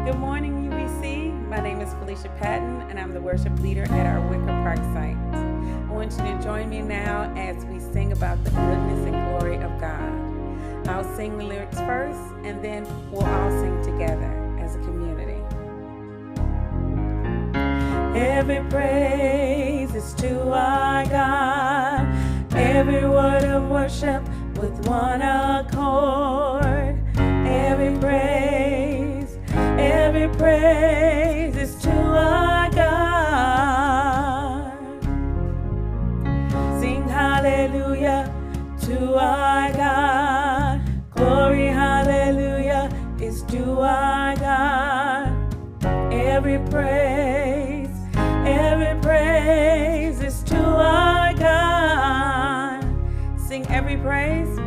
Good morning, UVC. My name is Felicia Patton, and I'm the worship leader at our Wicker Park site. I want you to join me now as we sing about the goodness and glory of God. I'll sing the lyrics first, and then we'll all sing together as a community. Every praise is to our God, every word of worship with one accord. Every praise is to our God. Sing hallelujah to our God. Glory, hallelujah, is to our God. Every praise is to our God. Sing every praise.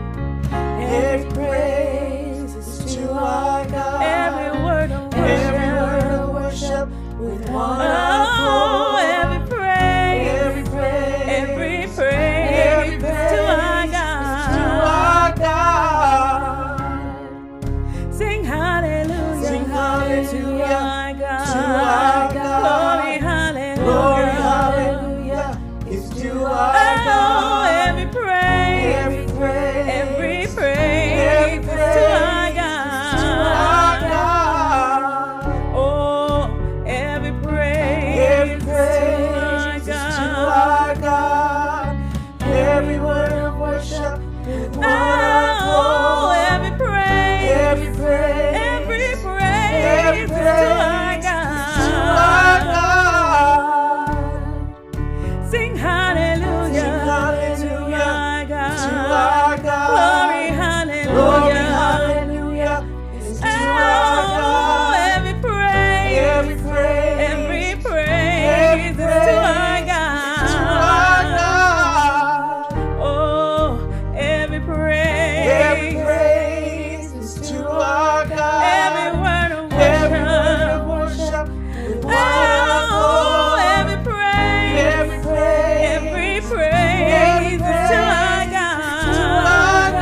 Every praise is to our God. Every word of worship with one accord. Every praise is to our God. Sing hallelujah to our God. Glory, hallelujah is to our God. Every praise is to our God. Oh, every praise is to our God. Every word of worship with one accord. Every praise is to our God. Sing hallelujah to our God. Glory, hallelujah is to our God. Every praise is to our God. Oh, every praise is to our God. Every word of worship with one accord. Every praise is to our God.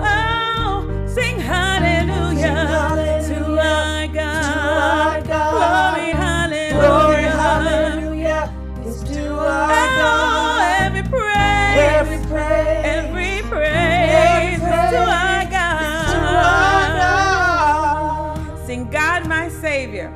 Oh, sing hallelujah to our God. Glory, hallelujah is to our God. Every praise is to our God. Sing God my Savior.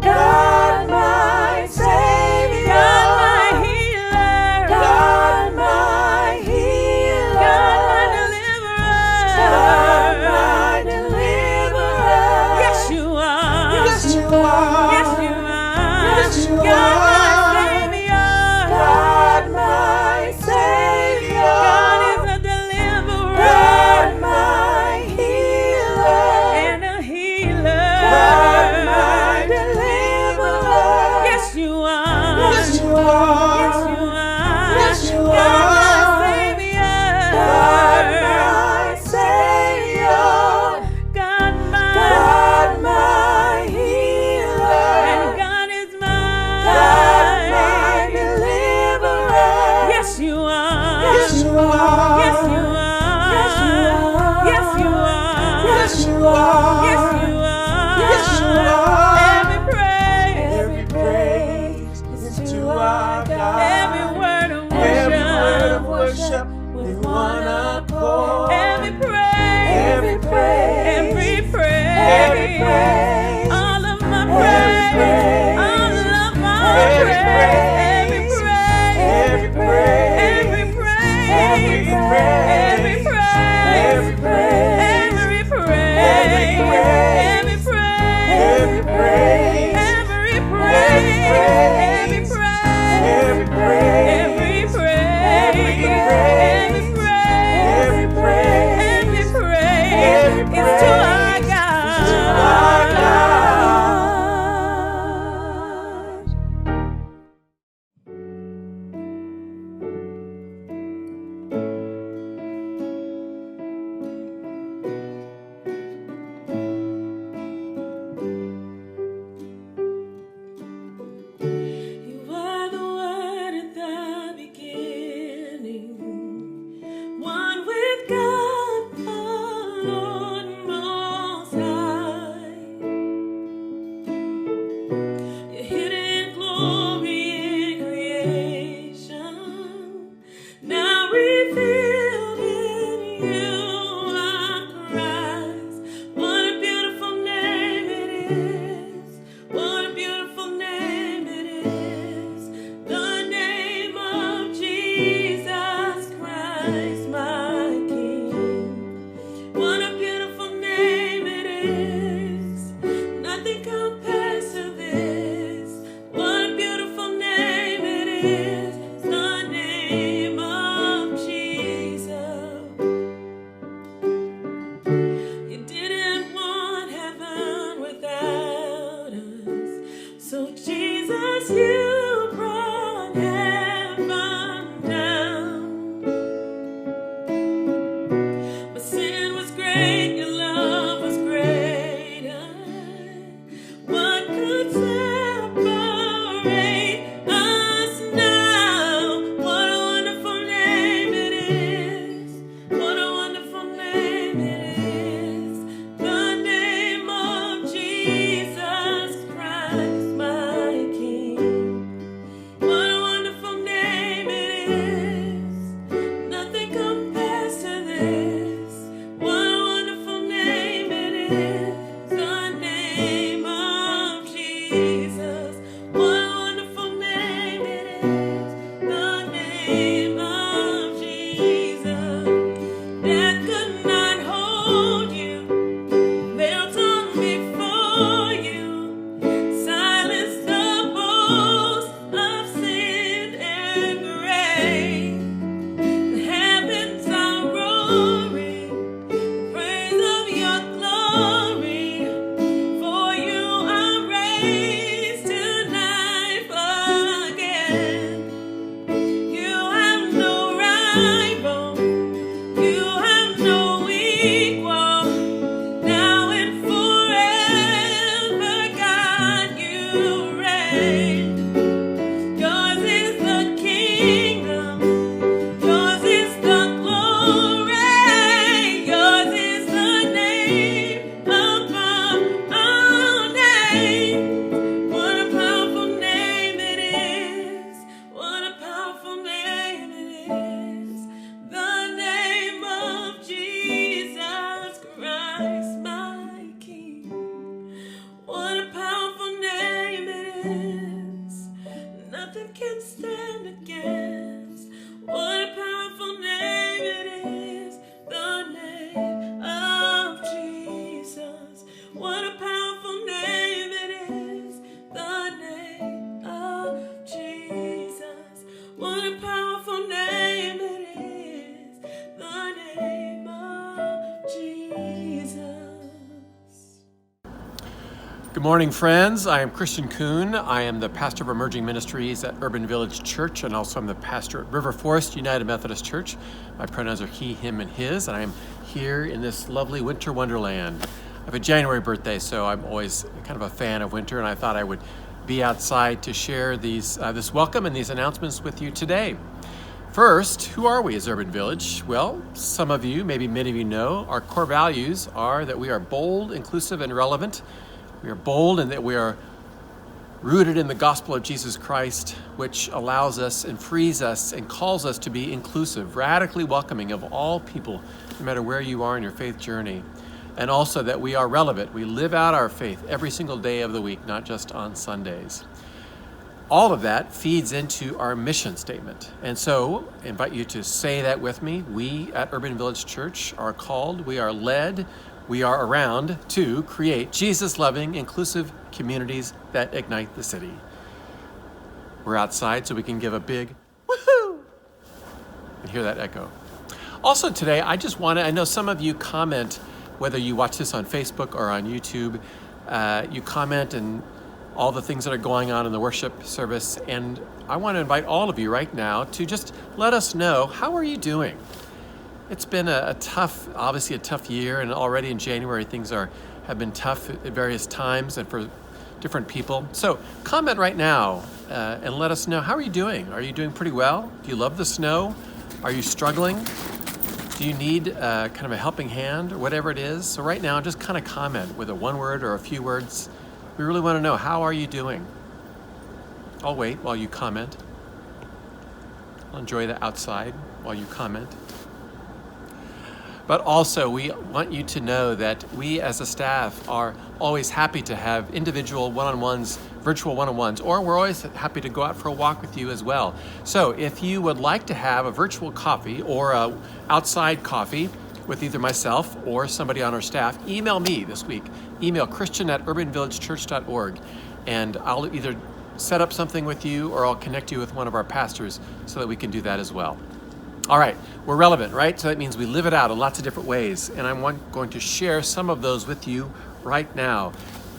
God my Savior. God my healer. God my healer. God my deliverer. God my deliverer. Yes, you are. Yes, you are. Yes, you are. Yes, you are. God my Savior. God my Savior. God is a deliverer. God my healer. And a healer. God my deliverer. Yes, you are. Yes, you are. Yes, you are. Yes, you are. God my Savior. God my healer. And God is mine. God my deliverer. Yes, you are. Yes, you are. Yes, you are. Yes, you are. Yes, you are. Yes, you are. Yes, you are. Yes, you are. Every praise is to our God. Every word of worship with one accord. Every praise, all of my praise, all of my praise. Every praise. wonderful name it is, the name of Jesus. Good morning, friends. I am Christian Kuhn. I am the pastor of Emerging Ministries at Urban Village Church, and also I'm the pastor at River Forest United Methodist Church. My pronouns are he, him, and his, and I am here in this lovely winter wonderland. I have a January birthday, so I'm always kind of a fan of winter, and I thought I would be outside to share this welcome and these announcements with you today. First, who are we as Urban Village? Well, some of you, maybe many of you know, our core values are that we are bold, inclusive, and relevant. We are bold in that we are rooted in the gospel of Jesus Christ, which allows us and frees us and calls us to be inclusive, radically welcoming of all people, no matter where you are in your faith journey. And also that we are relevant. We live out our faith every single day of the week, not just on Sundays. All of that feeds into our mission statement. And so I invite you to say that with me. We at Urban Village Church are called, we are led, we are around to create Jesus-loving, inclusive communities that ignite the city. We're outside so we can give a big woohoo and hear that echo. Also today, I know some of you comment, whether you watch this on Facebook or on YouTube, you comment and all the things that are going on in the worship service. And I want to invite all of you right now to just let us know, how are you doing? It's been obviously a tough year, and already in January things have been tough at various times and for different people. So comment right now and let us know, how are you doing? Are you doing pretty well? Do you love the snow? Are you struggling? Do you need kind of a helping hand or whatever it is? So right now, just kind of comment with a one word or a few words. We really want to know, how are you doing? I'll wait while you comment. I'll enjoy the outside while you comment. But also, we want you to know that we as a staff are always happy to have individual one-on-ones, virtual one-on-ones, or we're always happy to go out for a walk with you as well. So if you would like to have a virtual coffee or a outside coffee with either myself or somebody on our staff, email me this week. Email christian@urbanvillagechurch.org, and I'll either set up something with you or I'll connect you with one of our pastors so that we can do that as well. All right, we're relevant, right? So that means we live it out in lots of different ways, and I'm going to share some of those with you right now.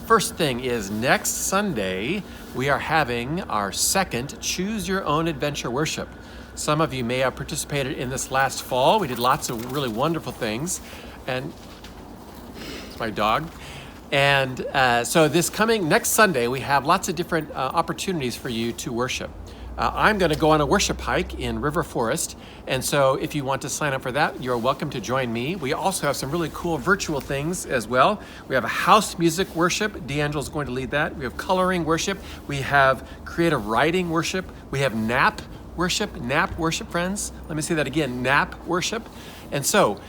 First thing is, next Sunday, we are having our second Choose Your Own Adventure worship. Some of you may have participated in this last fall. We did lots of really wonderful things, and it's my dog. And so this coming next Sunday, we have lots of different opportunities for you to worship. I'm going to go on a worship hike in River Forest, and so if you want to sign up for that, you're welcome to join me. We also have some really cool virtual things as well. We have a house music worship. D'Angelo's going to lead that. We have coloring worship. We have creative writing worship. We have nap worship, friends. Let me say that again, nap worship. And so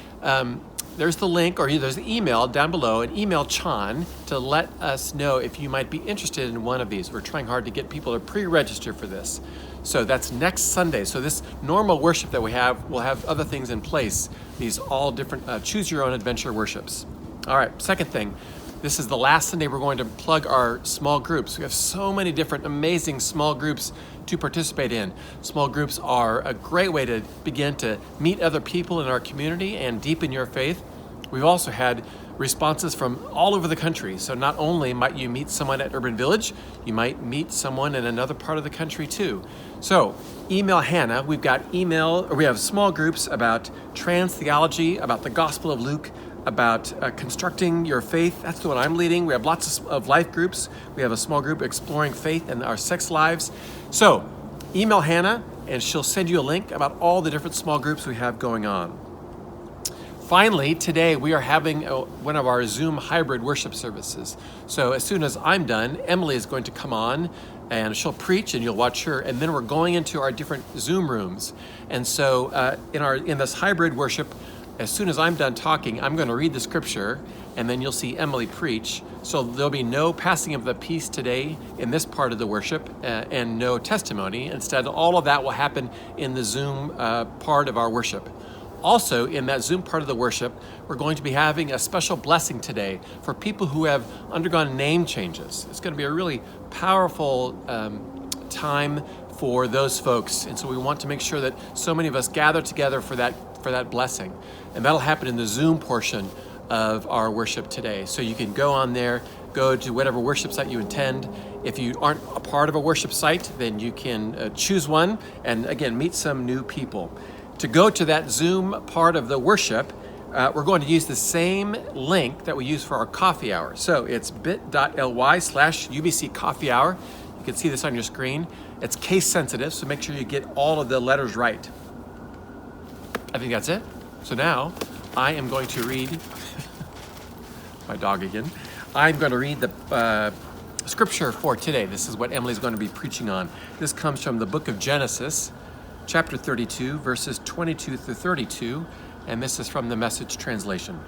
there's the link, or there's the email down below, and email Chan to let us know if you might be interested in one of these. We're trying hard to get people to pre-register for this. So that's next Sunday. So this normal worship that we have, we'll have other things in place. These all different choose your own adventure worships. All right, second thing, this is the last Sunday we're going to plug our small groups. We have so many different amazing small groups to participate in. Small groups are a great way to begin to meet other people in our community and deepen your faith. We've also had responses from all over the country. So not only might you meet someone at Urban Village, you might meet someone in another part of the country too. So email Hannah. We have small groups about trans theology, about the Gospel of Luke, about constructing your faith. That's the one I'm leading. We have lots of life groups. We have a small group exploring faith and our sex lives. So email Hannah and she'll send you a link about all the different small groups we have going on. Finally, today we are having one of our Zoom hybrid worship services. So as soon as I'm done, Emily is going to come on and she'll preach and you'll watch her. And then we're going into our different Zoom rooms. And so in this hybrid worship, as soon as I'm done talking, I'm going to read the scripture and then you'll see Emily preach. So there'll be no passing of the peace today in this part of the worship and no testimony. Instead, all of that will happen in the Zoom part of our worship. Also, in that Zoom part of the worship, we're going to be having a special blessing today for people who have undergone name changes. It's going to be a really powerful time for those folks. And so we want to make sure that so many of us gather together for that blessing. And that'll happen in the Zoom portion of our worship today. So you can go on there, go to whatever worship site you intend. If you aren't a part of a worship site, then you can choose one and again, meet some new people. To go to that Zoom part of the worship, we're going to use the same link that we use for our coffee hour. So it's bit.ly/UVC coffee hour. You can see this on your screen. It's case sensitive, so make sure you get all of the letters right. I think that's it. So now I am going to read, my dog again. I'm going to read the scripture for today. This is what Emily's going to be preaching on. This comes from the book of Genesis, chapter 32, verses 22 through 32, and this is from the Message translation.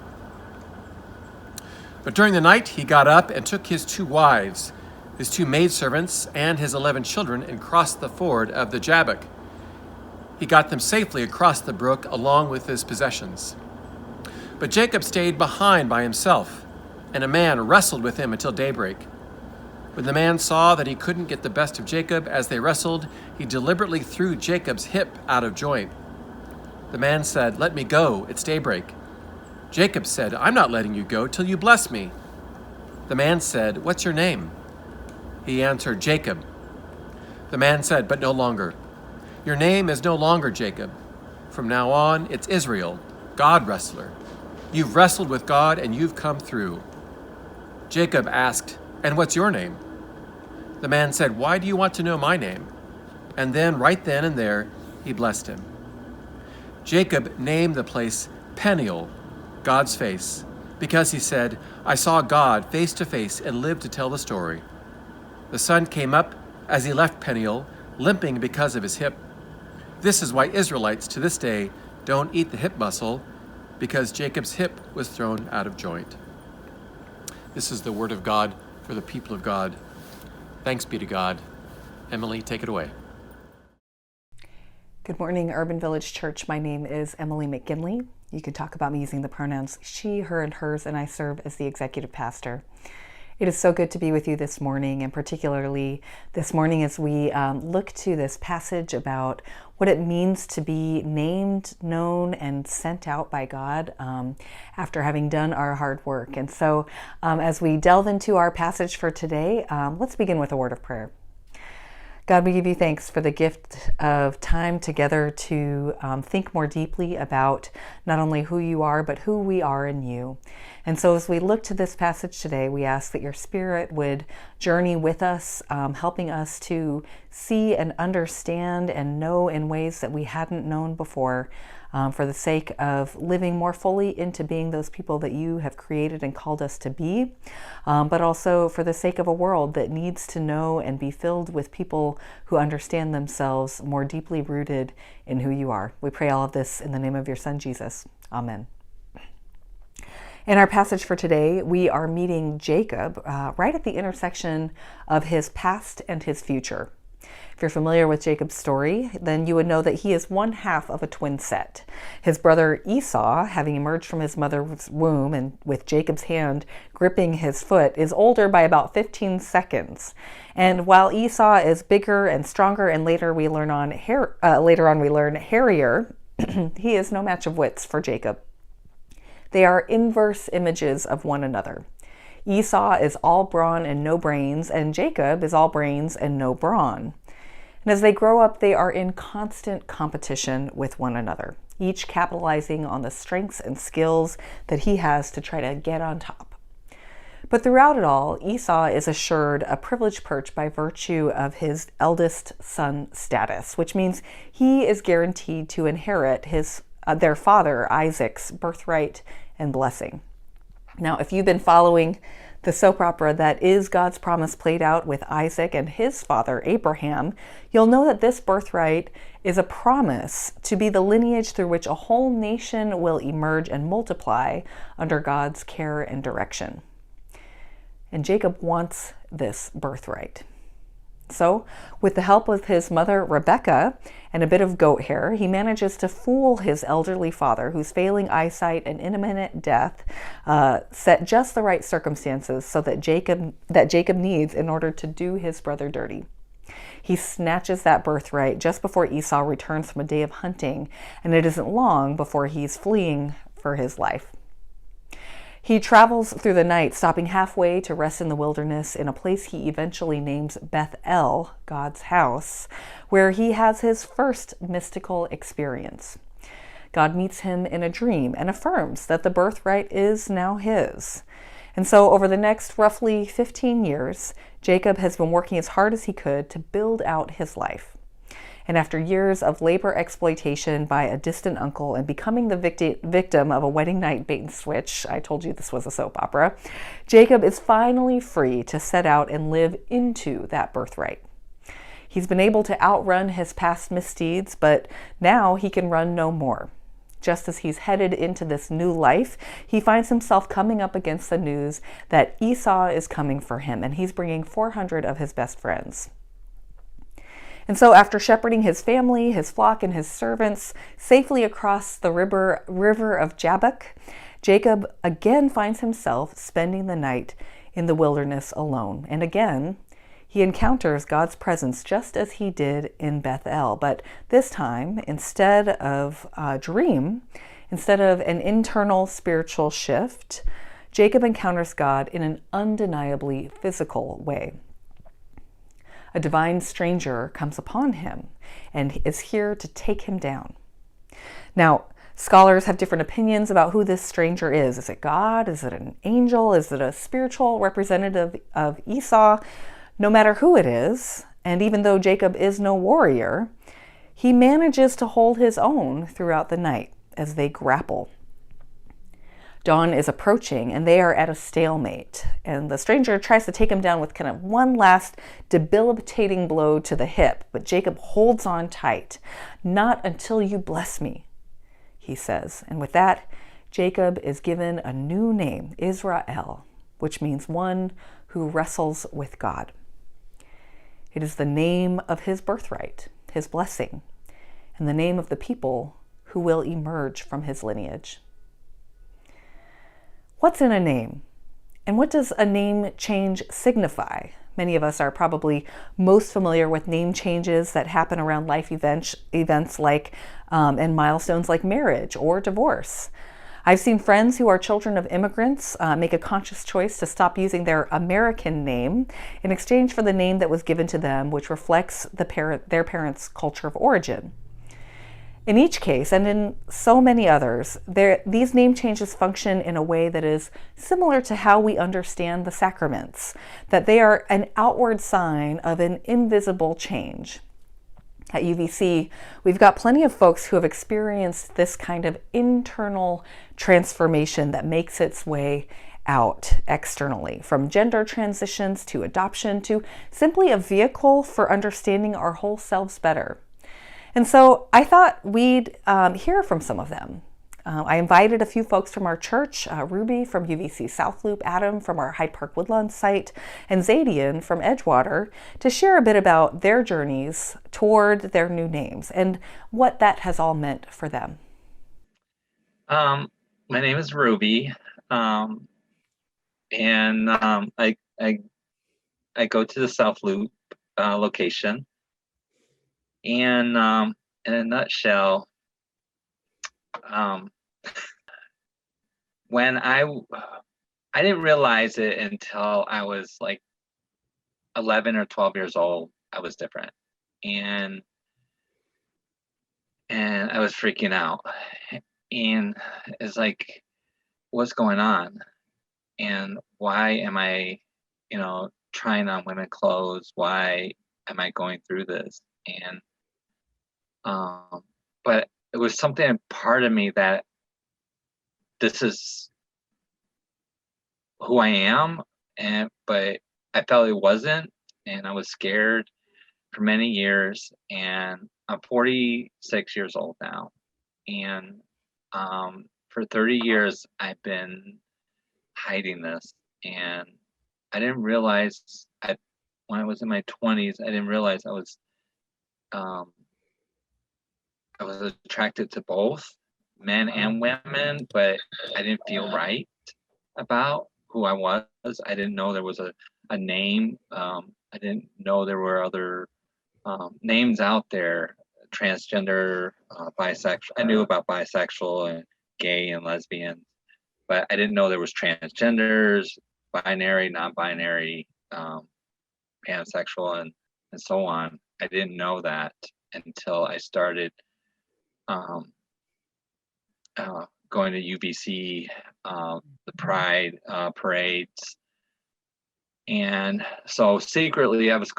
But during the night he got up and took his 2 wives, his 2 maidservants, and his 11 children, and crossed the ford of the Jabbok. He got them safely across the brook along with his possessions. But Jacob stayed behind by himself, and a man wrestled with him until daybreak. When the man saw that he couldn't get the best of Jacob as they wrestled, he deliberately threw Jacob's hip out of joint. The man said, "Let me go, it's daybreak." Jacob said, "I'm not letting you go till you bless me." The man said, "What's your name?" He answered, "Jacob." The man said, "But no longer. Your name is no longer Jacob. From now on, it's Israel, God wrestler. You've wrestled with God and you've come through." Jacob asked, "And what's your name?" The man said, "Why do you want to know my name?" And then, right then and there, he blessed him. Jacob named the place Peniel, God's face, because he said, "I saw God face to face and lived to tell the story." The sun came up as he left Peniel, limping because of his hip. This is why Israelites to this day don't eat the hip muscle, because Jacob's hip was thrown out of joint. This is the word of God for the people of God. Thanks be to God. Emily, take it away. Good morning, Urban Village Church. My name is Emily McGinley. You can talk about me using the pronouns she, her, and hers, and I serve as the executive pastor. It is so good to be with you this morning, and particularly this morning as we look to this passage about what it means to be named, known, and sent out by God after having done our hard work. And so as we delve into our passage for today, let's begin with a word of prayer. God, we give you thanks for the gift of time together to think more deeply about not only who you are, but who we are in you. And so as we look to this passage today, we ask that your Spirit would journey with us, helping us to see and understand and know in ways that we hadn't known before, for the sake of living more fully into being those people that you have created and called us to be, but also for the sake of a world that needs to know and be filled with people who understand themselves more deeply rooted in who you are. We pray all of this in the name of your Son, Jesus. Amen. In our passage for today, we are meeting Jacob right at the intersection of his past and his future. If you're familiar with Jacob's story, then you would know that he is one half of a twin set. His brother Esau, having emerged from his mother's womb and with Jacob's hand gripping his foot, is older by about 15 seconds. And while Esau is bigger and stronger, and later on we learn hairier, he is no match of wits for Jacob. They are inverse images of one another. Esau is all brawn and no brains, and Jacob is all brains and no brawn. And as they grow up, they are in constant competition with one another, each capitalizing on the strengths and skills that he has to try to get on top. But throughout it all, Esau is assured a privileged perch by virtue of his eldest son status, which means he is guaranteed to inherit their father Isaac's birthright and blessing. Now, if you've been following the soap opera that is God's promise played out with Isaac and his father Abraham, you'll know that this birthright is a promise to be the lineage through which a whole nation will emerge and multiply under God's care and direction. And Jacob wants this birthright. So, with the help of his mother Rebekah and a bit of goat hair, he manages to fool his elderly father, whose failing eyesight and imminent death set just the right circumstances so that Jacob needs in order to do his brother dirty. He snatches that birthright just before Esau returns from a day of hunting, and it isn't long before he's fleeing for his life. He travels through the night, stopping halfway to rest in the wilderness in a place he eventually names Bethel, God's house, where he has his first mystical experience. God meets him in a dream and affirms that the birthright is now his. And so over the next roughly 15 years, Jacob has been working as hard as he could to build out his life. And after years of labor exploitation by a distant uncle and becoming the victim of a wedding night bait and switch, I told you this was a soap opera, Jacob is finally free to set out and live into that birthright. He's been able to outrun his past misdeeds, but now he can run no more. Just as he's headed into this new life, he finds himself coming up against the news that Esau is coming for him, and he's bringing 400 of his best friends. And so after shepherding his family, his flock, and his servants safely across the river of Jabbok, Jacob again finds himself spending the night in the wilderness alone. And again, he encounters God's presence just as he did in Bethel. But this time, instead of a dream, instead of an internal spiritual shift, Jacob encounters God in an undeniably physical way. A divine stranger comes upon him and is here to take him down. Now, scholars have different opinions about who this stranger is. Is it God? Is it an angel? Is it a spiritual representative of Esau? No matter who it is, and even though Jacob is no warrior, he manages to hold his own throughout the night as they grapple. Dawn is approaching and they are at a stalemate, and the stranger tries to take him down with kind of one last debilitating blow to the hip, but Jacob holds on tight. "Not until you bless me," he says. And with that, Jacob is given a new name, Israel, which means one who wrestles with God. It is the name of his birthright, his blessing, and the name of the people who will emerge from his lineage. What's in a name? And what does a name change signify? Many of us are probably most familiar with name changes that happen around life events like and milestones like marriage or divorce. I've seen friends who are children of immigrants make a conscious choice to stop using their American name in exchange for the name that was given to them, which reflects their parents' culture of origin. In each case, and in so many others, these name changes function in a way that is similar to how we understand the sacraments, that they are an outward sign of an invisible change. At UVC, we've got plenty of folks who have experienced this kind of internal transformation that makes its way out externally, from gender transitions to adoption to simply a vehicle for understanding our whole selves better. And so I thought we'd hear from some of them. I invited a few folks from our church, Ruby from UVC South Loop, Adam from our Hyde Park-Woodlawn site, and Zadian from Edgewater to share a bit about their journeys toward their new names and what that has all meant for them. My name is Ruby, and I go to the South Loop location. And in a nutshell, when I didn't realize it until I was like 11 or 12 years old, I was different, and I was freaking out, and it's like, what's going on, and why am I, trying on women's clothes? Why am I going through this? And but it was something part of me that this is who I am, but I felt it wasn't, and I was scared for many years. And I'm 46 years old now, and for 30 years I've been hiding this, and I didn't realize when I was in my 20s, I didn't realize I was attracted to both men and women, but I didn't feel right about who I was. I didn't know there was a name. I didn't know there were other names out there, transgender, bisexual. I knew about bisexual and gay and lesbian, but I didn't know there was transgenders, binary, non-binary, pansexual, and so on. I didn't know that until I started going to UVC, the Pride parades. And so secretly I was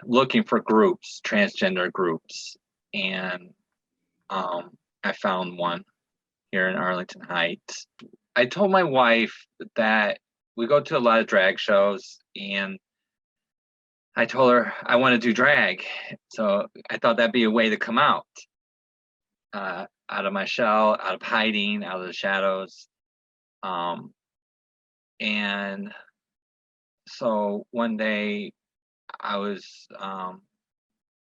looking for groups, transgender groups. And I found one here in Arlington Heights. I told my wife that we go to a lot of drag shows, and I told her I want to do drag. So I thought that'd be a way to come out of my shell, out of hiding, out of the shadows. And so one day I was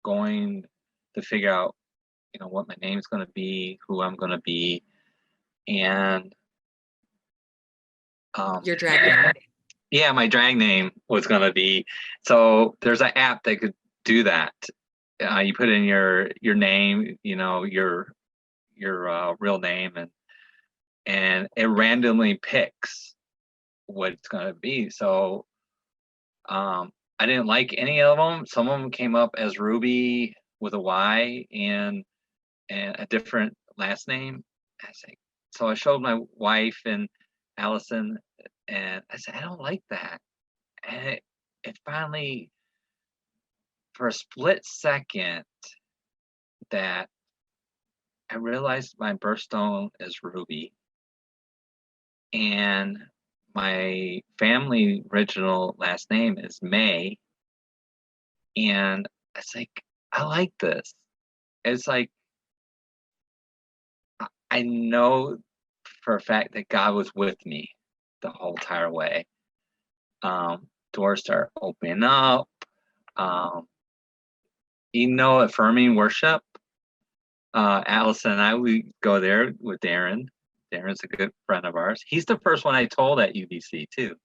going to figure out, what my name's going to be, who I'm going to be. And Your drag name. yeah, my drag name was going to be. So there's an app that could do that. You put in your name, your real name, and it randomly picks what it's going to be. So I didn't like any of them. Some of them came up as Ruby with a Y and a different last name. So I showed my wife and Allison, and I said, I don't like that. And it finally, for a split second, that I realized my birthstone is Ruby, and my family original last name is May. And it's like, I like this. It's like, I know for a fact that God was with me the whole entire way. Doors start opening up. Affirming worship. Allison and I, we go there with Darren. Darren's a good friend of ours. He's the first one I told at UVC too.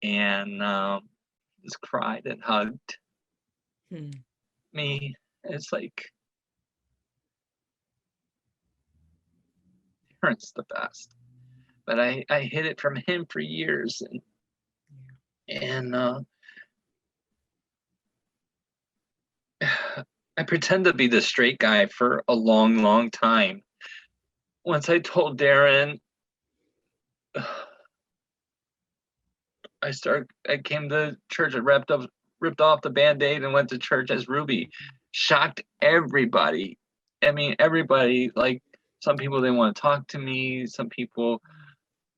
And just cried and hugged me. It's like, Darren's the best. But I hid it from him for years, and I pretend to be the straight guy for a long, long time. Once I told Darren, I came to church and ripped off the Band-Aid and went to church as Ruby. Shocked everybody. I mean, everybody, like, some people didn't want to talk to me. Some people,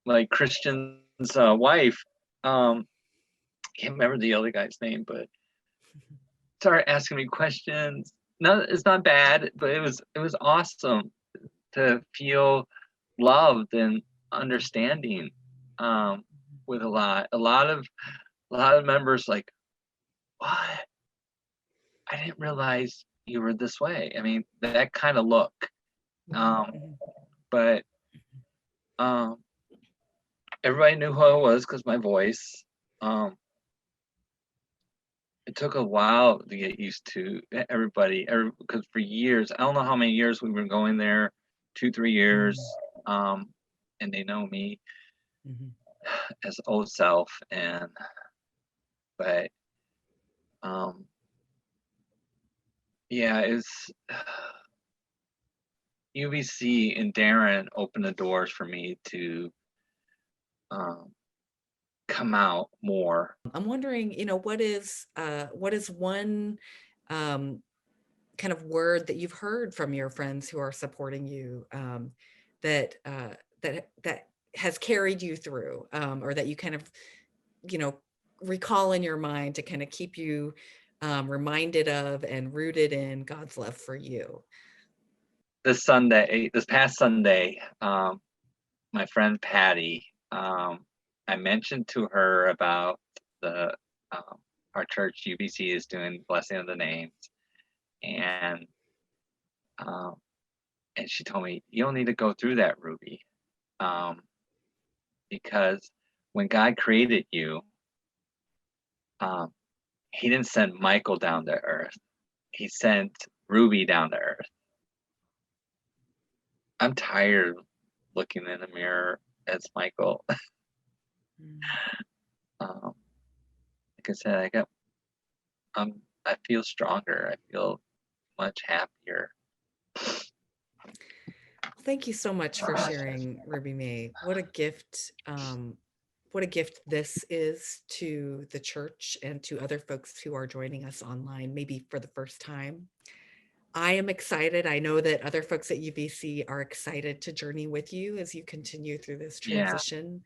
like Christian's wife, can't remember the other guy's name, but started asking me questions. No, it's not bad, but it was awesome to feel loved and understanding with a lot of members like, what? I didn't realize you were this way. I mean, that kind of look. But everybody knew who I was because my voice. It took a while to get used to everybody, because for years, I don't know how many years we were going there, 2-3 years, and they know me as old self, but yeah, it's UVC and Darren opened the doors for me to come out more. I'm wondering, what is one kind of word that you've heard from your friends who are supporting you that has carried you through, or that you kind of, recall in your mind to kind of keep you reminded of and rooted in God's love for you? This past Sunday, my friend Patty, I mentioned to her about our church UVC is doing Blessing of the Names, and she told me, you don't need to go through that, Ruby, because when God created you, he didn't send Michael down to earth. he sent Ruby down to Earth. I'm tired of looking in the mirror as Michael. Like I said, I feel stronger. I feel much happier. Thank you so much for sharing, Ruby May. What a gift. What a gift this is to the church and to other folks who are joining us online, maybe for the first time. I am excited. I know that other folks at UVC are excited to journey with you as you continue through this transition.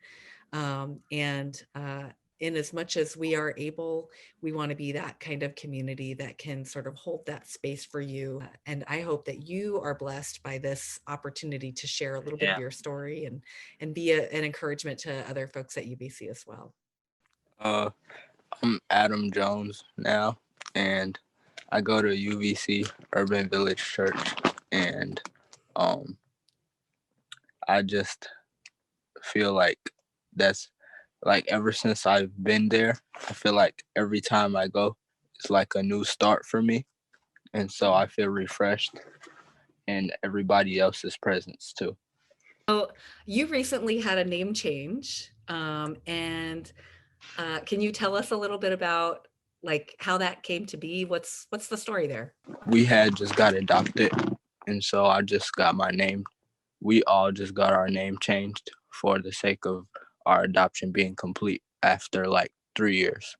In as much as we are able, we want to be that kind of community that can sort of hold that space for you. And I hope that you are blessed by this opportunity to share a little bit of your story and be an encouragement to other folks at UVC as well. I'm Adam Jones now, and I go to UVC Urban Village Church, and I just feel like that's like ever since I've been there, I feel like every time I go, it's like a new start for me. And so I feel refreshed in everybody else's presence too. So you recently had a name change. And can you tell us a little bit about like how that came to be? What's the story there? We had just got adopted, and so I just got my name. We all just got our name changed for the sake of our adoption being complete after like 3 years.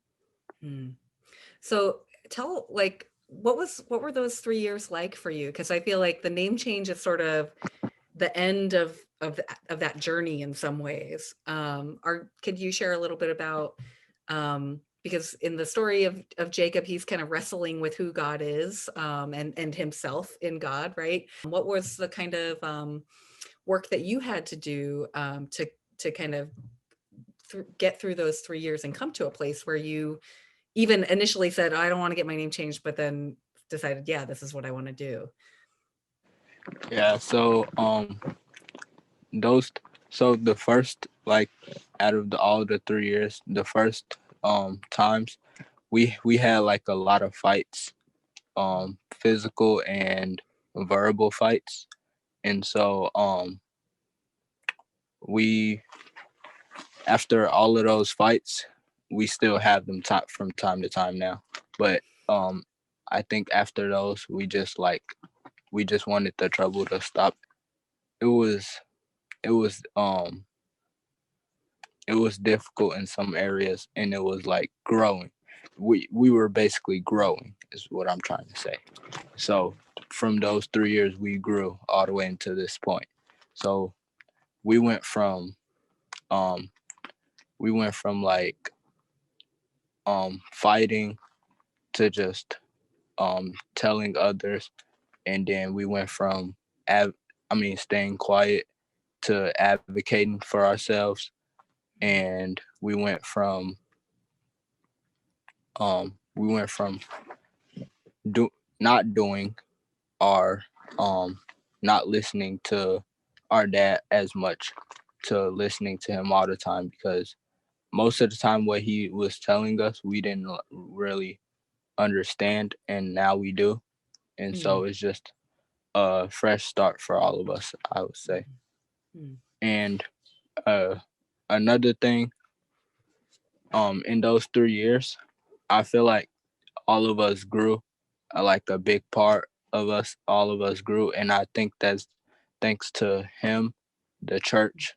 So tell like what were those 3 years like for you? Because I feel like the name change is sort of the end of that journey in some ways. Could you share a little bit about because in the story of Jacob, he's kind of wrestling with who God is and himself in God, right? What was the kind of work that you had to do to kind of get through those 3 years and come to a place where you even initially said, I don't want to get my name changed, but then decided, yeah, this is what I want to do? Yeah, so the first, like, out of all the 3 years, the first times we had like a lot of fights, physical and verbal fights. And so we, after all of those fights, we still have them from time to time now. But I think after those, we just wanted the trouble to stop. It was difficult in some areas, and it was like growing. We were basically growing, is what I'm trying to say. So from those 3 years, we grew all the way into this point. So we went from like fighting to just telling others, and then we went from staying quiet to advocating for ourselves, and we went from not doing our not listening to our dad as much to listening to him all the time, because most of the time what he was telling us we didn't really understand, and now we do. And so it's just a fresh start for all of us, I would say. And another thing, in those 3 years, I feel like all of us grew. Like a big part of us, all of us grew, and I think that's thanks to him, the church,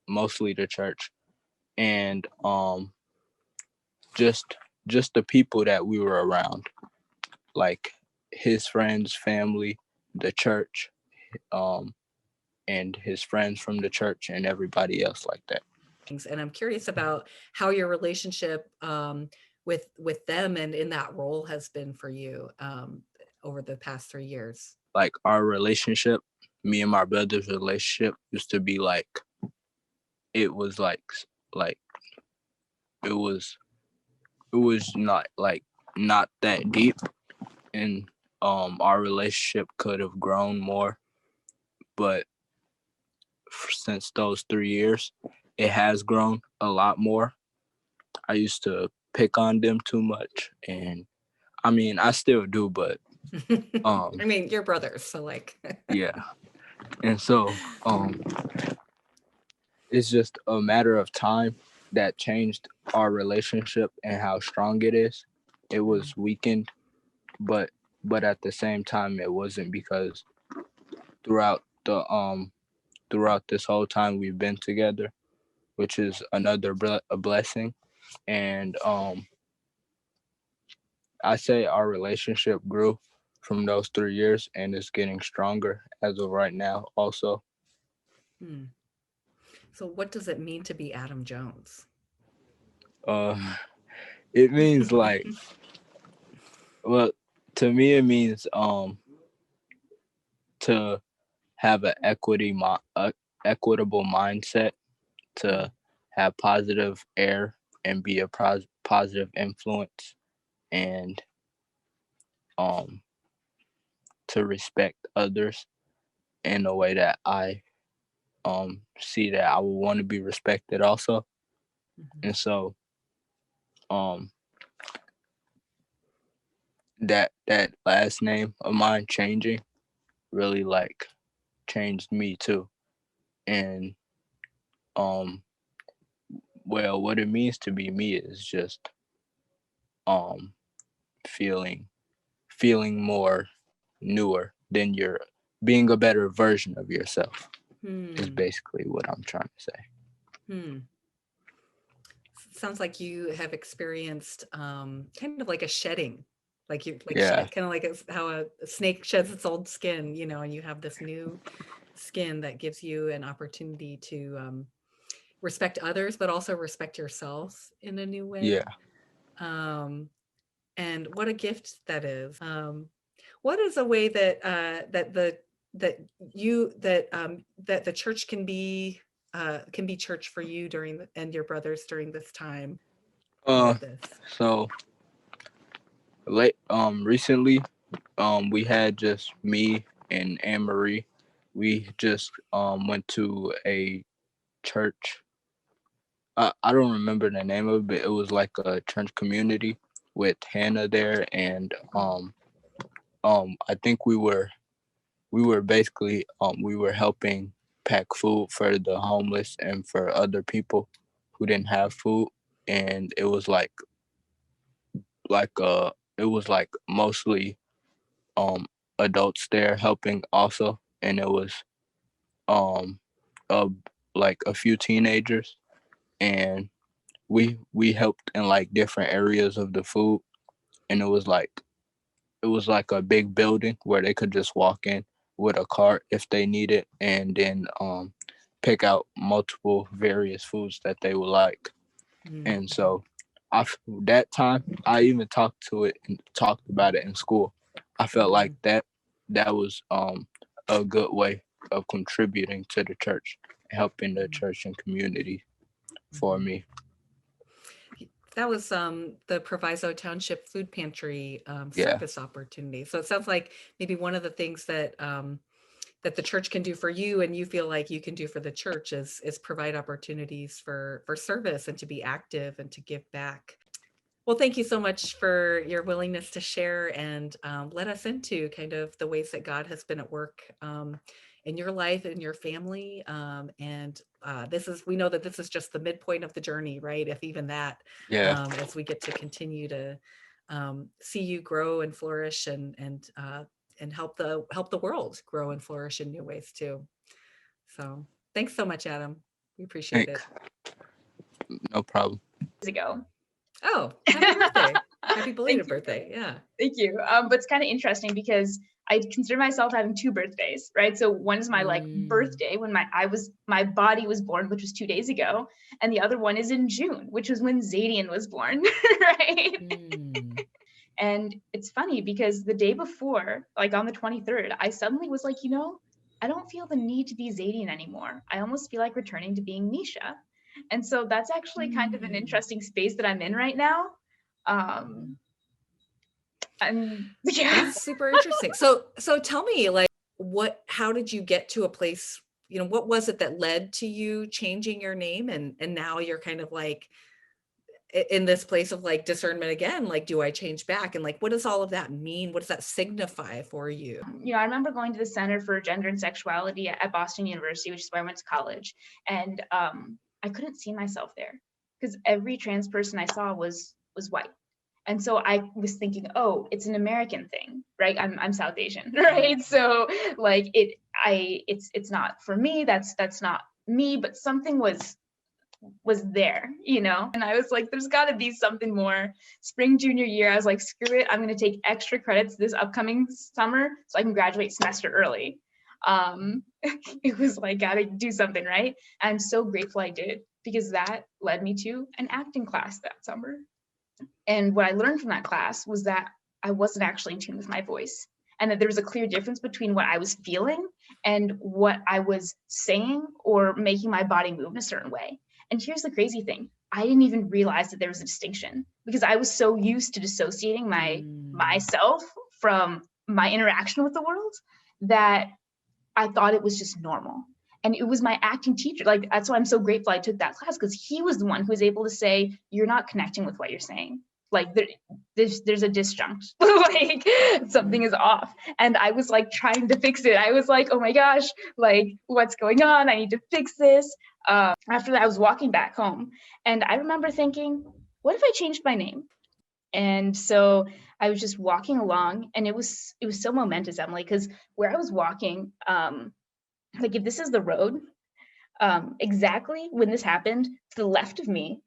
mostly the church, and just the people that we were around, like his friends, family, the church, and his friends from the church, and everybody else like that. And I'm curious about how your relationship with them and in that role has been for you over the past 3 years. Like our relationship, me and my brother's relationship used to be like, it was not that deep, and our relationship could have grown more, but since those 3 years, it has grown a lot more. I used to pick on them too much, and I mean, I still do, but Um, I mean, you're brothers, so like. yeah. And so it's just a matter of time that changed our relationship and how strong it is. It was weakened, but at the same time it wasn't, because throughout this whole time we've been together, which is another a blessing. And I say our relationship grew from those 3 years, and it's getting stronger as of right now also. Hmm. So what does it mean to be Adam Jones? uh it means like, well, to me it means to have an equitable mindset, to have positive air and be a positive influence, and um to respect others in a way that I see that I would want to be respected also. And so um that last name of mine changing really like changed me too. And um well, what it means to be me is just um feeling more newer than your being a better version of yourself is basically what I'm trying to say. Hmm. Sounds like you have experienced kind of like a shedding, like you like Yeah. kind of like how a snake sheds its old skin, and you have this new skin that gives you an opportunity to respect others, but also respect yourself in a new way. Yeah. Um, and what a gift that is. What is a way that that the church can be church for you and your brothers during this time with this? So recently we had just me and Anne Marie. We just went to a church. I don't remember the name of it, but it was like a church community with Hannah there, and I think we were basically we were helping pack food for the homeless and for other people who didn't have food. And it was like it was like mostly um adults there helping also, and it was um uh, like a few teenagers, and we helped in like different areas of the food. And it was like a big building where they could just walk in with a cart if they need it, and then pick out multiple various foods that they would like. And so that time I even talked to it and talked about it in school. I felt like that was a good way of contributing to the church, helping the church and community for me. That was the Proviso Township Food Pantry Yeah. service opportunity. So it sounds like maybe one of the things that that the church can do for you, and you feel like you can do for the church, is provide opportunities for service and to be active and to give back. Well, thank you so much for your willingness to share and let us into kind of the ways that God has been at work in your life and your family. And we know that this is just the midpoint of the journey, right? If even that, Yeah. as we get to continue to see you grow and flourish and help the world grow and flourish in new ways too. So thanks so much, Adam. We appreciate it. No problem. Ago. Oh, happy birthday. Happy belated birthday. Yeah. Thank you. But it's kind of interesting because I consider myself having two birthdays, right? So one is my birthday when my body was born, which was 2 days ago. And the other one is in June, which was when Zadian was born, right? And it's funny because the day before, like on the 23rd, I suddenly was like, I don't feel the need to be Zadian anymore. I almost feel like returning to being Misha. And so that's actually kind of an interesting space that I'm in right now. And yeah, that's super interesting. So tell me, like, how did you get to a place, what was it that led to you changing your name? And now you're kind of like, in this place of like discernment again, like, do I change back? And like, what does all of that mean? What does that signify for you? I remember going to the Center for Gender and Sexuality at Boston University, which is where I went to college. And I couldn't see myself there because every trans person I saw was white. And so I was thinking, oh, it's an American thing, right? I'm South Asian, right? So like it's not for me, that's not me, but something was there, and I was like, there's got to be something more. Spring junior year, I was like, screw it, I'm going to take extra credits this upcoming summer so I can graduate semester early. It was like, gotta do something, right? I'm so grateful I did, because that led me to an acting class that summer. And what I learned from that class was that I wasn't actually in tune with my voice, and that there was a clear difference between what I was feeling and what I was saying or making my body move in a certain way. And here's the crazy thing. I didn't even realize that there was a distinction, because I was so used to dissociating myself from my interaction with the world that I thought it was just normal. And it was my acting teacher. Like, that's why I'm so grateful I took that class, because he was the one who was able to say, you're not connecting with what you're saying. Like there's a disjunct, like something is off. And I was like trying to fix it. I was like, oh my gosh, like what's going on? I need to fix this. After that, I was walking back home, and I remember thinking, what if I changed my name? And so I was just walking along, and it was so momentous, Emily, because where I was walking, like if this is the road, exactly when this happened, to the left of me,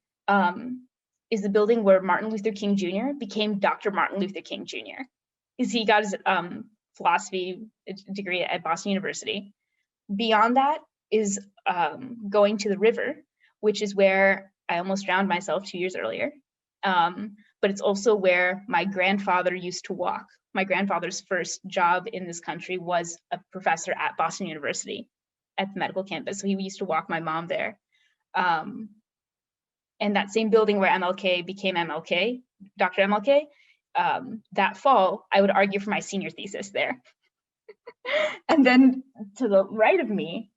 is the building where Martin Luther King Jr. became Dr. Martin Luther King Jr. Is he got his philosophy degree at Boston University. Beyond that is going to the river, which is where I almost drowned myself 2 years earlier. But it's also where my grandfather used to walk. My grandfather's first job in this country was a professor at Boston University at the medical campus. So he used to walk my mom there. And that same building where MLK became MLK, Dr. MLK, that fall, I would argue for my senior thesis there. And then to the right of me,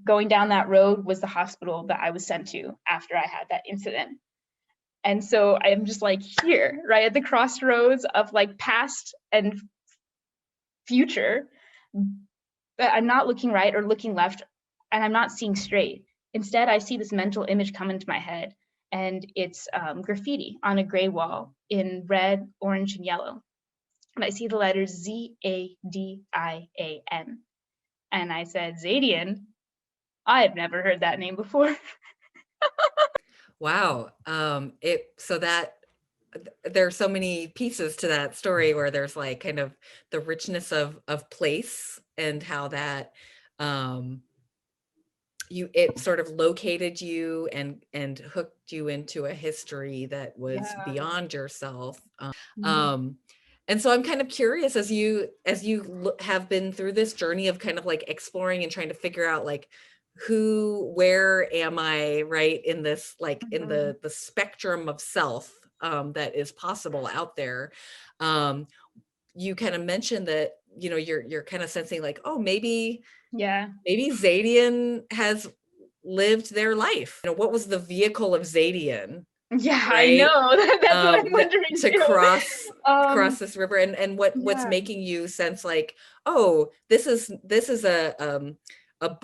going down that road, was the hospital that I was sent to after I had that incident. And so I'm just like here, right at the crossroads of like past and future, but I'm not looking right or looking left, and I'm not seeing straight. Instead, I see this mental image come into my head, and it's graffiti on a gray wall in red, orange, and yellow. And I see the letters Z-A-D-I-A-N. And I said, Zadian, I have never heard that name before. Wow. So that there are so many pieces to that story, where there's like kind of the richness of place, and how that it sort of located you and hooked you into a history that was beyond yourself. And so I'm kind of curious, as you have been through this journey of kind of like exploring and trying to figure out like where am I, right, in this, like in the spectrum of self that is possible out there. You kind of mentioned that, you're kind of sensing like, oh, maybe Zadian has lived their life. What was the vehicle of Zadian? Yeah, right? I know. That's what I'm wondering to too. cross this river, and what's making you sense like, oh, this is potentially a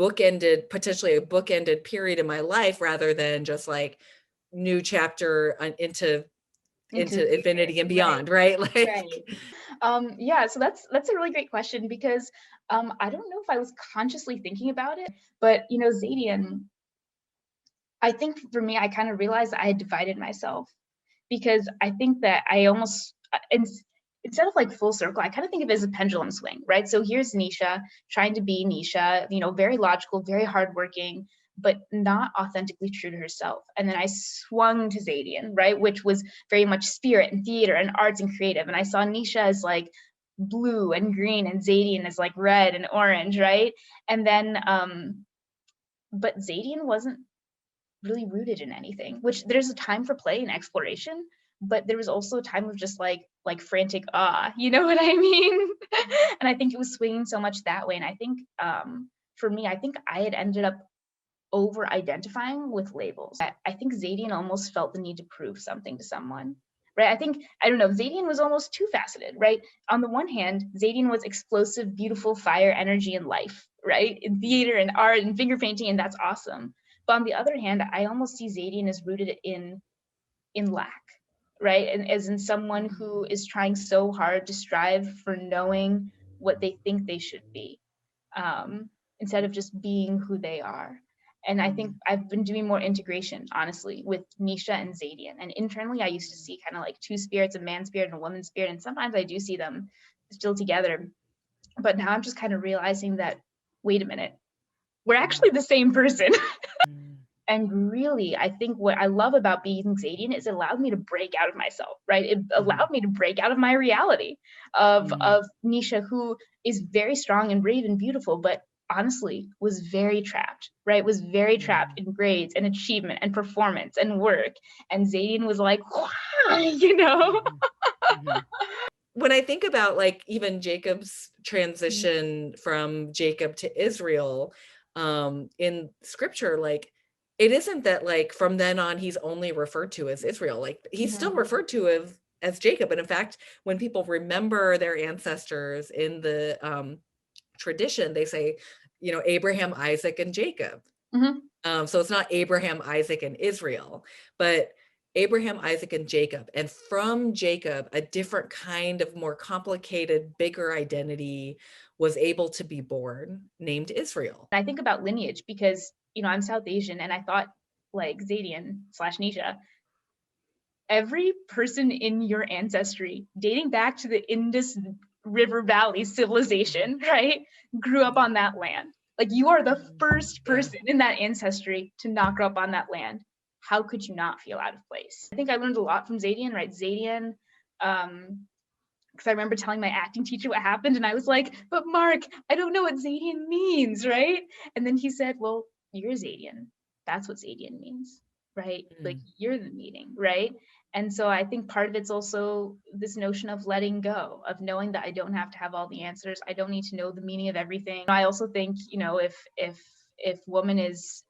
bookended period in my life, rather than just like new chapter into infinity and beyond, right? Like, right. So that's a really great question, because I don't know if I was consciously thinking about it, but Zadian, I think for me, I kind of realized I had divided myself, because I think that I almost, instead of like full circle, I kind of think of it as a pendulum swing, right? So here's Nisha trying to be Nisha, very logical, very hardworking, but not authentically true to herself. And then I swung to Zadian, right? Which was very much spirit and theater and arts and creative. And I saw Nisha as like blue and green, and Zadian as like red and orange, right? And then, but Zadian wasn't really rooted in anything, which there's a time for play and exploration, but there was also a time of just like frantic awe, you know what I mean? And I think it was swinging so much that way. And I think for me, I think I had ended up over identifying with labels. I think Zadian almost felt the need to prove something to someone, right? I don't know, Zadian was almost two faceted, right? On the one hand, Zadian was explosive, beautiful fire, energy, and life, right? In theater and art and finger painting, and that's awesome. But on the other hand, I almost see Zadian as rooted in lack, right? And as in someone who is trying so hard to strive for knowing what they think they should be, instead of just being who they are. And I think I've been doing more integration, honestly, with Nisha and Zadian. And internally, I used to see kind of like two spirits, a man spirit and a woman spirit. And sometimes I do see them still together. But now I'm just kind of realizing that, wait a minute, we're actually the same person. And really, I think what I love about being Zadian is it allowed me to break out of myself, right? It allowed me to break out of my reality of Nisha, who is very strong and brave and beautiful, but honestly was very trapped, right? Was very trapped in grades and achievement and performance and work. And Zadian was like, you know? When I think about like even Jacob's transition from Jacob to Israel, in scripture, like it isn't that like from then on he's only referred to as Israel. Like he's still referred to as Jacob. And in fact, when people remember their ancestors in the tradition, they say, you know, Abraham, Isaac, and Jacob. So it's not Abraham, Isaac, and Israel, but Abraham, Isaac, and Jacob. And from Jacob, a different kind of more complicated, bigger identity was able to be born, named Israel. I think about lineage because, you know, I'm South Asian, and I thought like Zadian / Nisha, every person in your ancestry dating back to the Indus River Valley civilization, right, grew up on that land. Like you are the first person in that ancestry to not grow up on that land. How could you not feel out of place? I think I learned a lot from Zadian, right? Zadian, because I remember telling my acting teacher what happened, and I was like, but Mark, I don't know what Zadian means, right? And then he said, well, you're Zadian. That's what Zadian means, right? Like you're the meaning, right? And so I think part of it's also this notion of letting go, of knowing that I don't have to have all the answers. I don't need to know the meaning of everything. I also think, you know, if woman is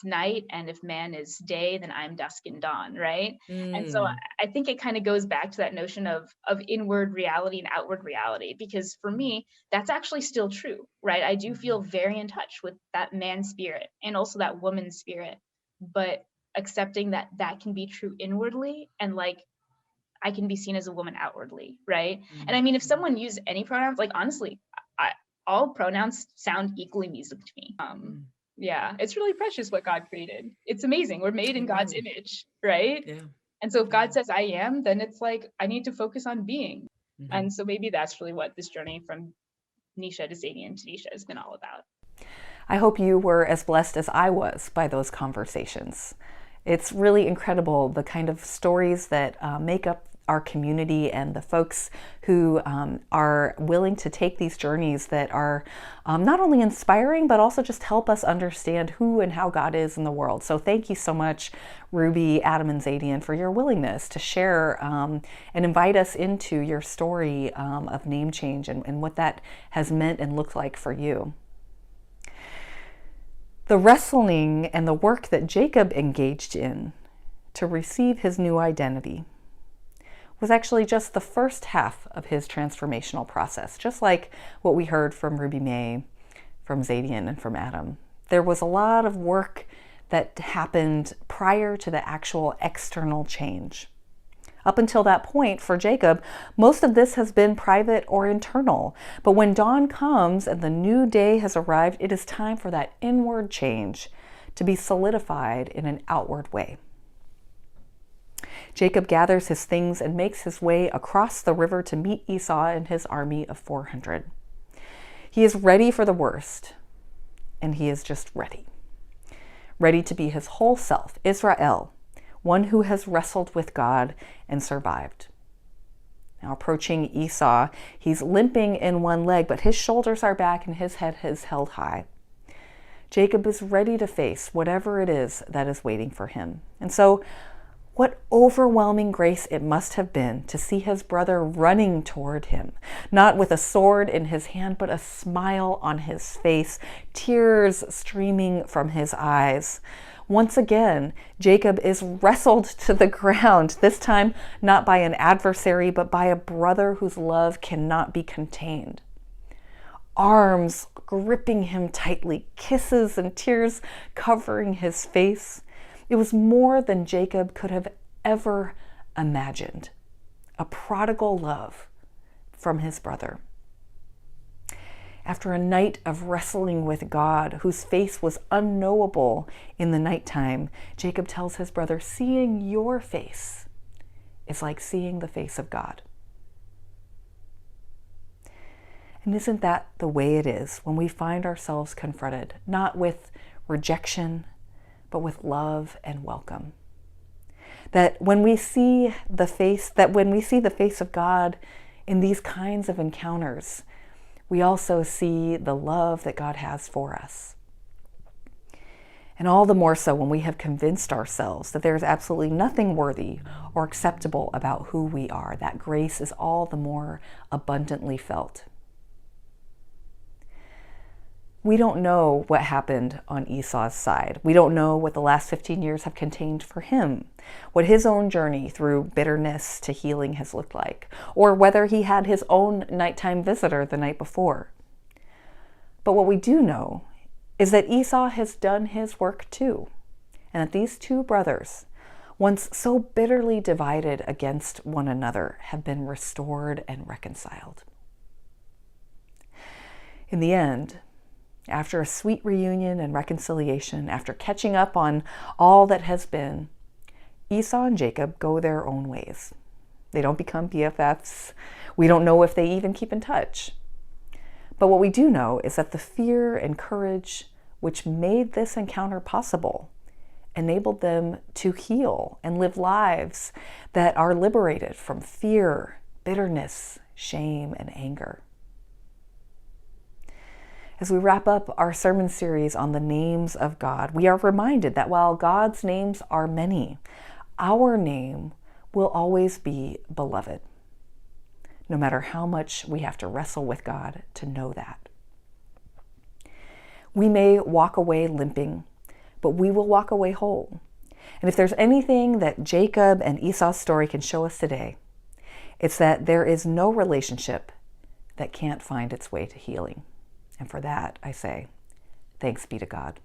night and if man is day, then I'm dusk and dawn, right? And so I think it kind of goes back to that notion of inward reality and outward reality, because for me, that's actually still true, right? I do feel very in touch with that man spirit and also that woman spirit, but accepting that that can be true inwardly, and like I can be seen as a woman outwardly, right? And I mean, if someone used any pronouns, like honestly, all pronouns sound equally music to me. Yeah, it's really precious what God created. It's amazing. We're made in God's image, right? Yeah. And so if God says I am, then it's like I need to focus on being. And so maybe that's really what this journey from Nisha to Zadian to Nisha has been all about. I hope you were as blessed as I was by those conversations. It's really incredible the kind of stories that make up our community and the folks who are willing to take these journeys that are not only inspiring, but also just help us understand who and how God is in the world. So thank you so much, Ruby, Adam, and Zadian, for your willingness to share and invite us into your story of name change and what that has meant and looked like for you. The wrestling and the work that Jacob engaged in to receive his new identity was actually just the first half of his transformational process, just like what we heard from Ruby May, from Zadian, and from Adam. There was a lot of work that happened prior to the actual external change. Up until that point, for Jacob, most of this has been private or internal. But when dawn comes and the new day has arrived, it is time for that inward change to be solidified in an outward way. Jacob gathers his things and makes his way across the river to meet Esau and his army of 400. He is ready for the worst, and he is just ready. Ready to be his whole self, Israel, one who has wrestled with God and survived. Now approaching Esau, he's limping in one leg, but his shoulders are back and his head is held high. Jacob is ready to face whatever it is that is waiting for him. And so What overwhelming grace it must have been to see his brother running toward him, not with a sword in his hand, but a smile on his face, tears streaming from his eyes. Once again, Jacob is wrestled to the ground, this time not by an adversary, but by a brother whose love cannot be contained. Arms gripping him tightly, kisses and tears covering his face. It was more than Jacob could have ever imagined. A prodigal love from his brother. After a night of wrestling with God, whose face was unknowable in the nighttime, Jacob tells his brother, seeing your face is like seeing the face of God. And isn't that the way it is when we find ourselves confronted, not with rejection, but with love and welcome? That when we see the face of God in these kinds of encounters, we also see the love that God has for us. And all the more so when we have convinced ourselves that there is absolutely nothing worthy or acceptable about who we are. That grace is all the more abundantly felt. We don't know what happened on Esau's side. We don't know what the last 15 years have contained for him, what his own journey through bitterness to healing has looked like, or whether he had his own nighttime visitor the night before. But what we do know is that Esau has done his work too, and that these two brothers, once so bitterly divided against one another, have been restored and reconciled. In the end, after a sweet reunion and reconciliation, after catching up on all that has been, Esau and Jacob go their own ways. They don't become BFFs. We don't know if they even keep in touch. But what we do know is that the fear and courage which made this encounter possible enabled them to heal and live lives that are liberated from fear, bitterness, shame, and anger. As we wrap up our sermon series on the names of God, we are reminded that while God's names are many, our name will always be beloved, no matter how much we have to wrestle with God to know that. We may walk away limping, but we will walk away whole. And if there's anything that Jacob and Esau's story can show us today, it's that there is no relationship that can't find its way to healing. And for that, I say, thanks be to God.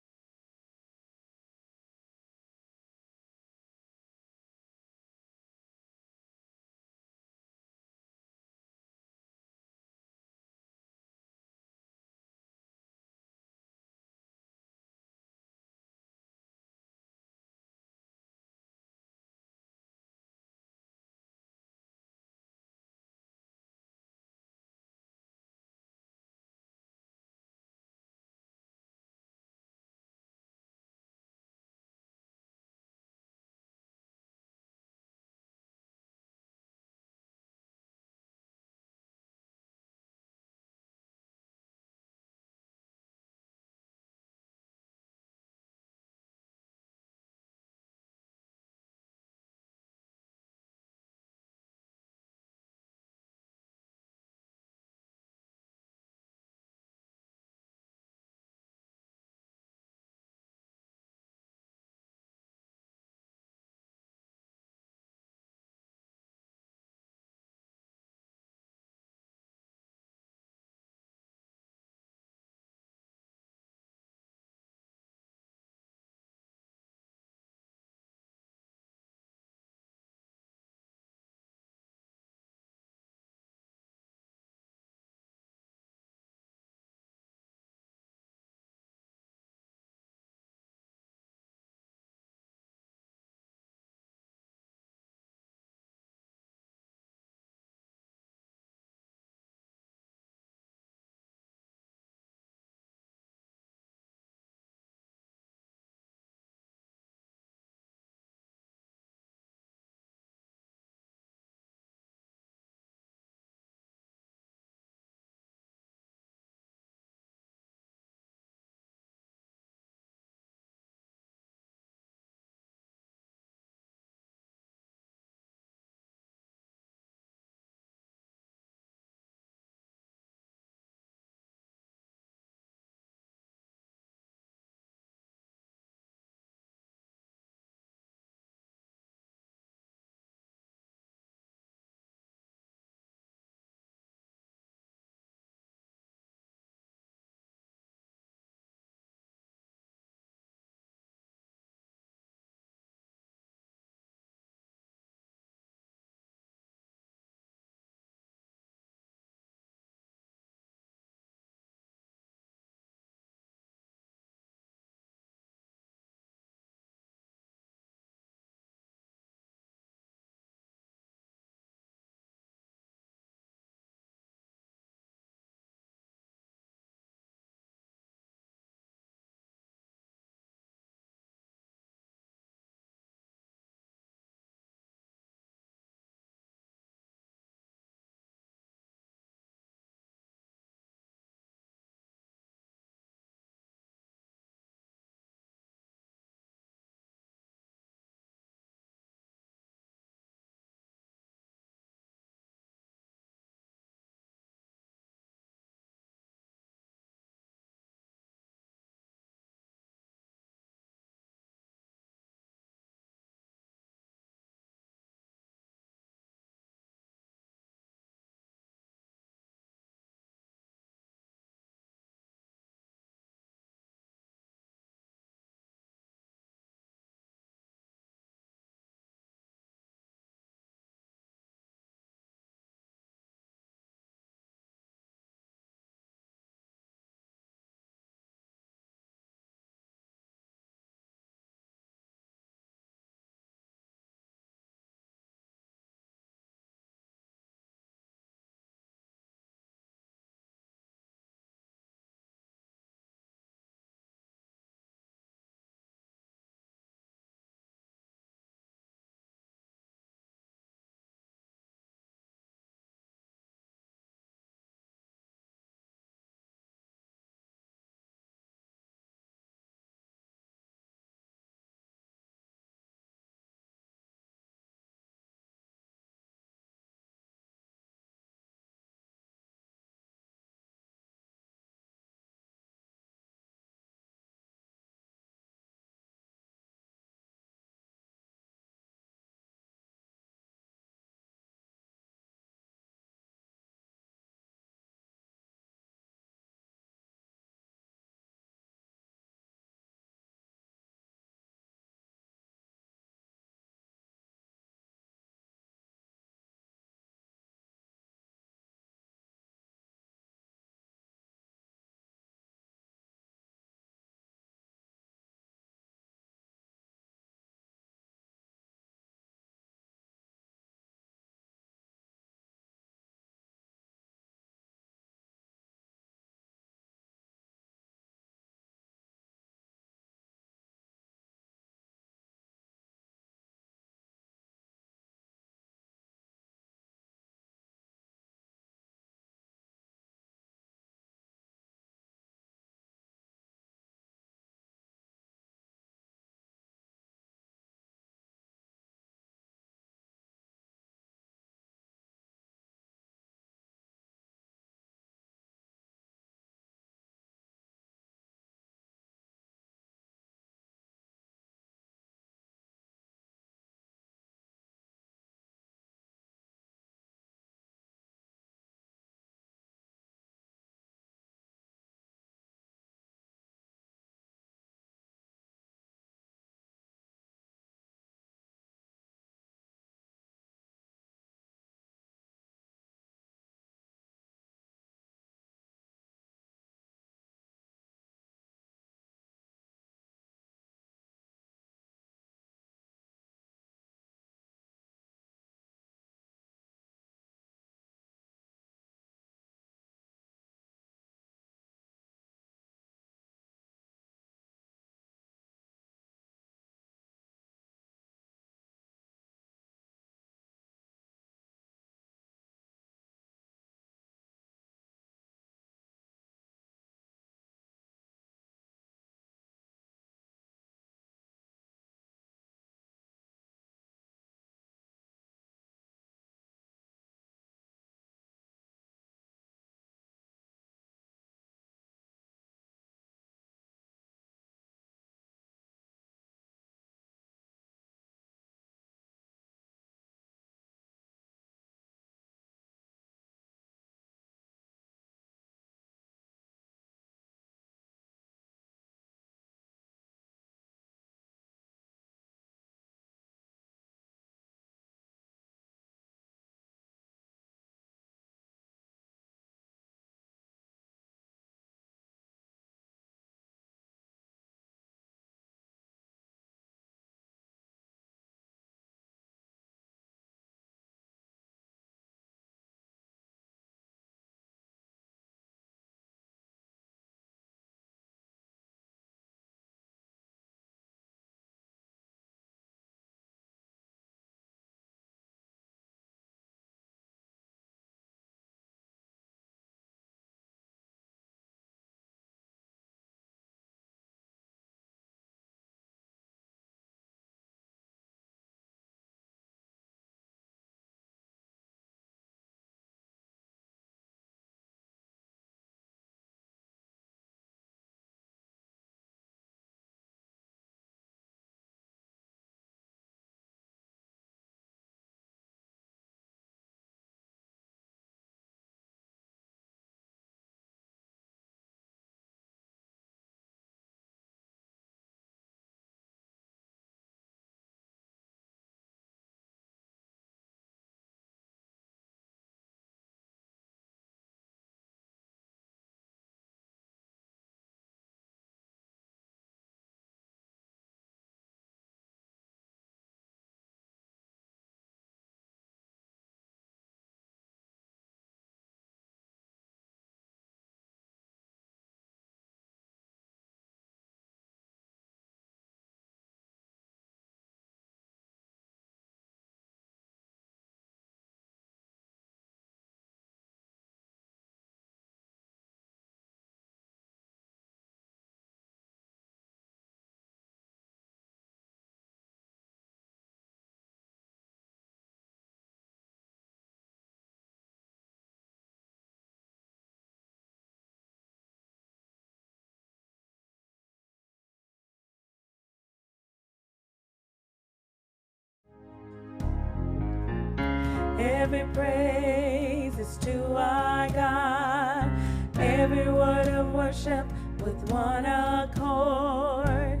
Every praise is to our God. Every word of worship with one accord.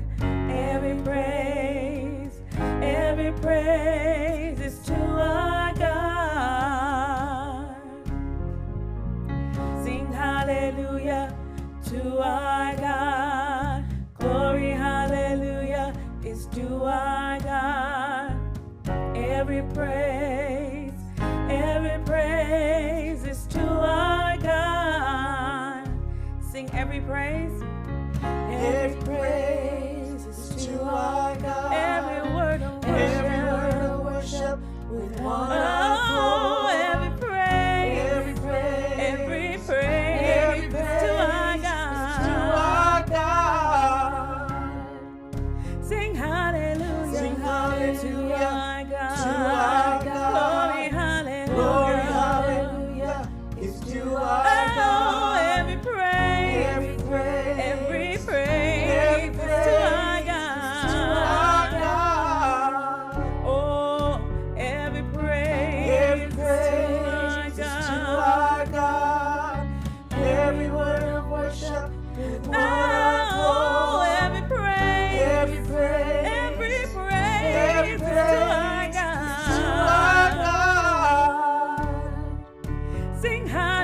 Every praise is to our God. Sing hallelujah to our God. Glory, hallelujah is to our God. Every praise is to our God. Sing every praise is to our God. Every word of worship with one accord. Every praise is to our God. Sing hallelujah to our God. Glory, hallelujah is to our God. Every praise is to our God. Oh, every praise is to our God. Every word of worship with one accord. Every praise is to our God. Sing high.